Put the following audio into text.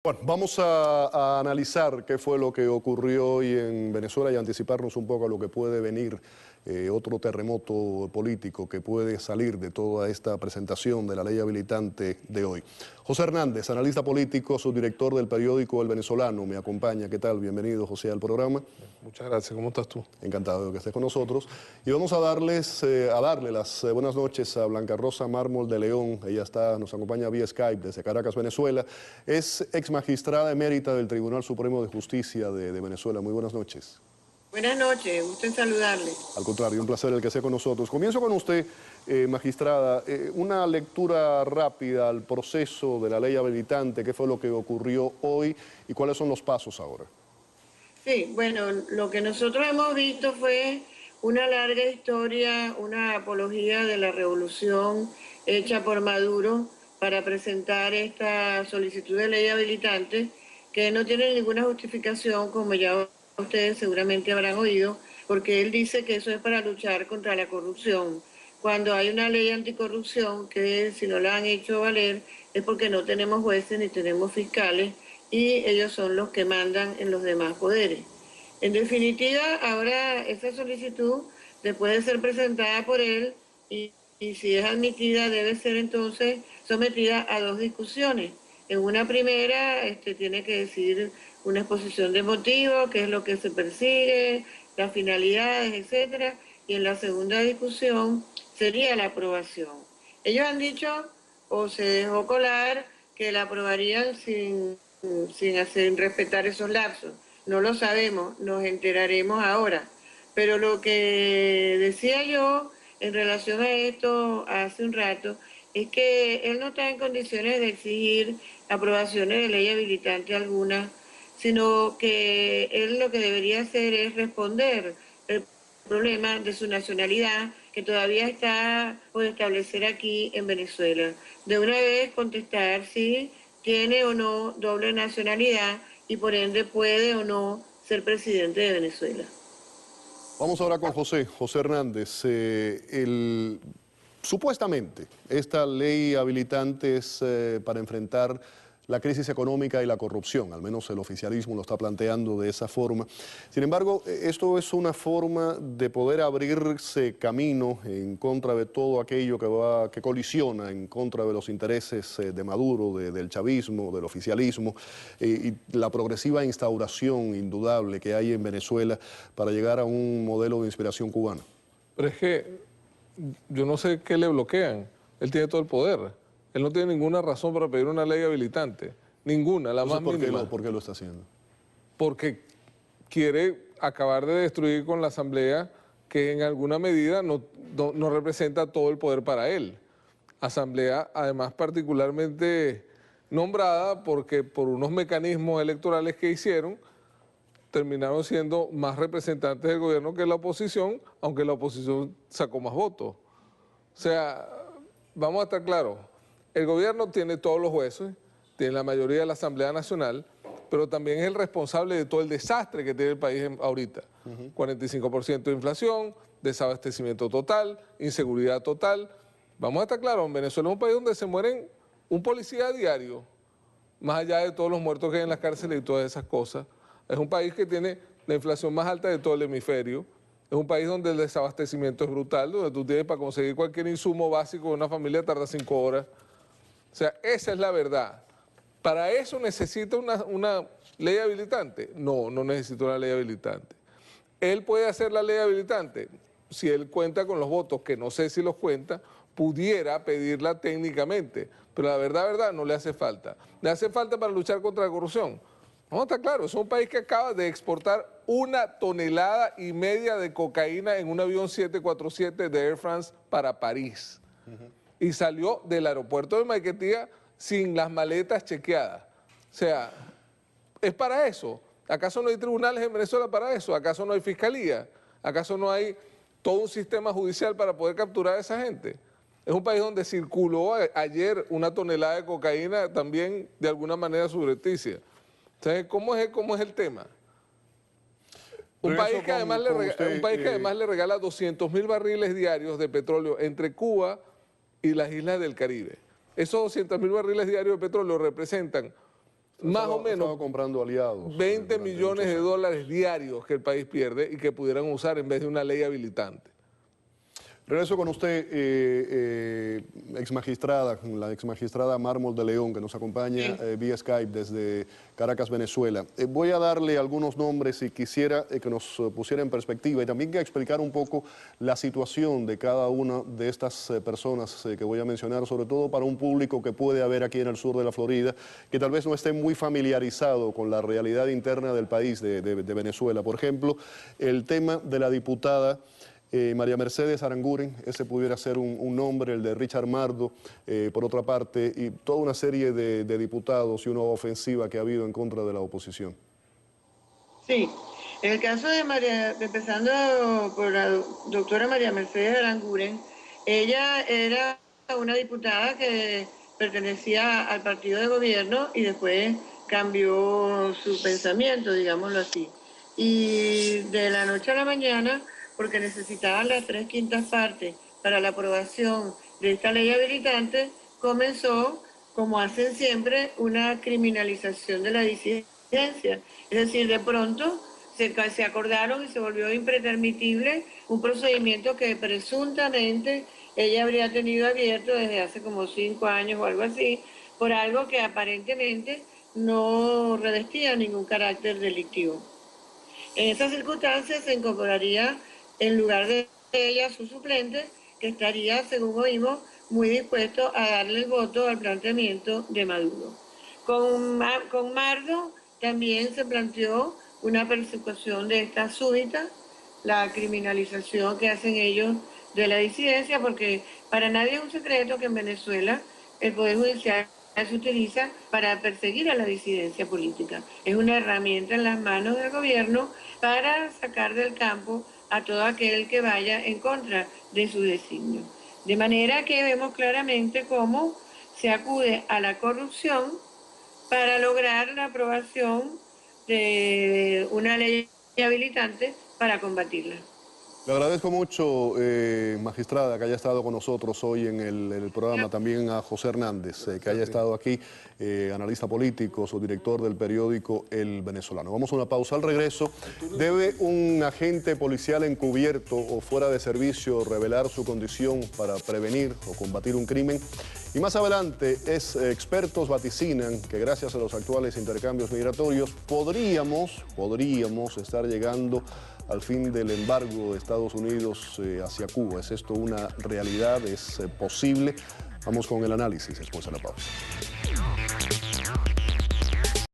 Bueno, vamos a analizar qué fue lo que ocurrió hoy en Venezuela y anticiparnos un poco a lo que puede venir, otro terremoto político que puede salir de toda esta presentación de la ley habilitante de hoy. José Hernández, analista político, subdirector del periódico El Venezolano, me acompaña. ¿Qué tal? Bienvenido, José, al programa. Muchas gracias. ¿Cómo estás tú? Encantado de que estés con nosotros. Y vamos a darle las buenas noches a Blanca Rosa Mármol de León. Ella nos acompaña vía Skype desde Caracas, Venezuela. Es ex magistrada emérita del Tribunal Supremo de Justicia de Venezuela. Muy buenas noches. Buenas noches, gusto en saludarle. Al contrario, un placer el que sea con nosotros. Comienzo con usted, magistrada, una lectura rápida al proceso de la ley habilitante, qué fue lo que ocurrió hoy y cuáles son los pasos ahora. Sí, bueno, lo que nosotros hemos visto fue una larga historia, una apología de la revolución hecha por Maduro para presentar esta solicitud de ley habilitante que no tiene ninguna justificación, como ya ustedes seguramente habrán oído, porque él dice que eso es para luchar contra la corrupción. Cuando hay una ley anticorrupción que si no la han hecho valer es porque no tenemos jueces ni tenemos fiscales y ellos son los que mandan en los demás poderes. En definitiva, ahora esa solicitud, después de ser presentada por él y si es admitida, debe ser entonces sometida a dos discusiones. En una primera tiene que decir una exposición de motivos, qué es lo que se persigue, las finalidades, etcétera, y en la segunda discusión sería la aprobación. Ellos han dicho, o se dejó colar, que la aprobarían sin respetar esos lapsos. No lo sabemos, nos enteraremos ahora. Pero lo que decía yo en relación a esto hace un rato es que él no está en condiciones de exigir aprobaciones de ley habilitante alguna, sino que él lo que debería hacer es responder el problema de su nacionalidad, que todavía está por establecer aquí en Venezuela. De una vez contestar si tiene o no doble nacionalidad y por ende puede o no ser presidente de Venezuela. Vamos ahora con José Hernández. Supuestamente, esta ley habilitante es para enfrentar la crisis económica y la corrupción, al menos el oficialismo lo está planteando de esa forma. Sin embargo, esto es una forma de poder abrirse camino en contra de todo aquello que colisiona en contra de los intereses de Maduro, del chavismo, del oficialismo y la progresiva instauración indudable que hay en Venezuela para llegar a un modelo de inspiración cubana. Pero es que yo no sé qué le bloquean. Él tiene todo el poder. Él no tiene ninguna razón para pedir una ley habilitante. Ninguna, la más mínima. ¿Por qué lo está haciendo? Porque quiere acabar de destruir con la Asamblea, que en alguna medida no representa todo el poder para él. Asamblea, además, particularmente nombrada porque por unos mecanismos electorales que hicieron, terminaron siendo más representantes del gobierno que la oposición, aunque la oposición sacó más votos. O sea, vamos a estar claros, el gobierno tiene todos los jueces, tiene la mayoría de la Asamblea Nacional, pero también es el responsable de todo el desastre que tiene el país ahorita. 45% de inflación, desabastecimiento total, inseguridad total. Vamos a estar claros, Venezuela es un país donde se mueren un policía a diario, más allá de todos los muertos que hay en las cárceles y todas esas cosas. Es un país que tiene la inflación más alta de todo el hemisferio. Es un país donde el desabastecimiento es brutal, donde tú tienes para conseguir cualquier insumo básico de una familia tarda 5 horas. O sea, esa es la verdad. ¿Para eso necesita una ley habilitante? No, no necesita una ley habilitante. ¿Él puede hacer la ley habilitante? Si él cuenta con los votos, que no sé si los cuenta, pudiera pedirla técnicamente. Pero la verdad, no le hace falta. Le hace falta para luchar contra la corrupción. No, está claro, es un país que acaba de exportar 1,5 toneladas de cocaína en un avión 747 de Air France para París. Y salió del aeropuerto de Maiquetía sin las maletas chequeadas. O sea, ¿es para eso? ¿Acaso no hay tribunales en Venezuela para eso? ¿Acaso no hay fiscalía? ¿Acaso no hay todo un sistema judicial para poder capturar a esa gente? Es un país donde circuló ayer 1 tonelada de cocaína también de alguna manera subrepticia. Entonces, ¿cómo es el tema? Un país que además le regala 200.000 barriles diarios de petróleo entre Cuba y las islas del Caribe. Esos 200.000 barriles diarios de petróleo representan más o menos Estaba comprando aliados. 20 millones de dólares diarios que el país pierde y que pudieran usar en vez de una ley habilitante. Regreso con usted, exmagistrada, la exmagistrada Mármol de León, que nos acompaña vía Skype desde Caracas, Venezuela. Voy a darle algunos nombres y quisiera que nos pusiera en perspectiva y también que explicar un poco la situación de cada una de estas personas que voy a mencionar, sobre todo para un público que puede haber aquí en el sur de la Florida, que tal vez no esté muy familiarizado con la realidad interna del país de Venezuela. Por ejemplo, el tema de la diputada María Mercedes Aranguren, ese pudiera ser un nombre, el de Richard Mardo, por otra parte, y toda una serie de diputados y una ofensiva que ha habido en contra de la oposición. Sí, en el caso de empezando por la doctora María Mercedes Aranguren, ella era una diputada que pertenecía al partido de gobierno y después cambió su pensamiento, digámoslo así. Y de la noche a la mañana, porque necesitaban las 3/5 partes para la aprobación de esta ley habilitante, comenzó, como hacen siempre, una criminalización de la disidencia. Es decir, de pronto se acordaron y se volvió impretermitible un procedimiento que presuntamente ella habría tenido abierto desde hace como 5 años o algo así, por algo que aparentemente no revestía ningún carácter delictivo. En esas circunstancias se incorporaría en lugar de ella su suplente, que estaría, según oímos, muy dispuesto a darle el voto al planteamiento de Maduro. Con Mardo también se planteó una persecución de esta súbita, la criminalización que hacen ellos de la disidencia, porque para nadie es un secreto que en Venezuela el Poder Judicial se utiliza para perseguir a la disidencia política. Es una herramienta en las manos del gobierno para sacar del campo a todo aquel que vaya en contra de su designio. De manera que vemos claramente cómo se acude a la corrupción para lograr la aprobación de una ley habilitante para combatirla. Le agradezco mucho, magistrada, que haya estado con nosotros hoy en el programa. También a José Hernández, que haya estado aquí, analista político, subdirector del periódico El Venezolano. Vamos a una pausa. Al regreso, ¿debe un agente policial encubierto o fuera de servicio revelar su condición para prevenir o combatir un crimen? Y más adelante, expertos vaticinan que gracias a los actuales intercambios migratorios podríamos estar llegando al fin del embargo de Estados Unidos hacia Cuba. ¿Es esto una realidad? ¿Es posible? Vamos con el análisis después de la pausa.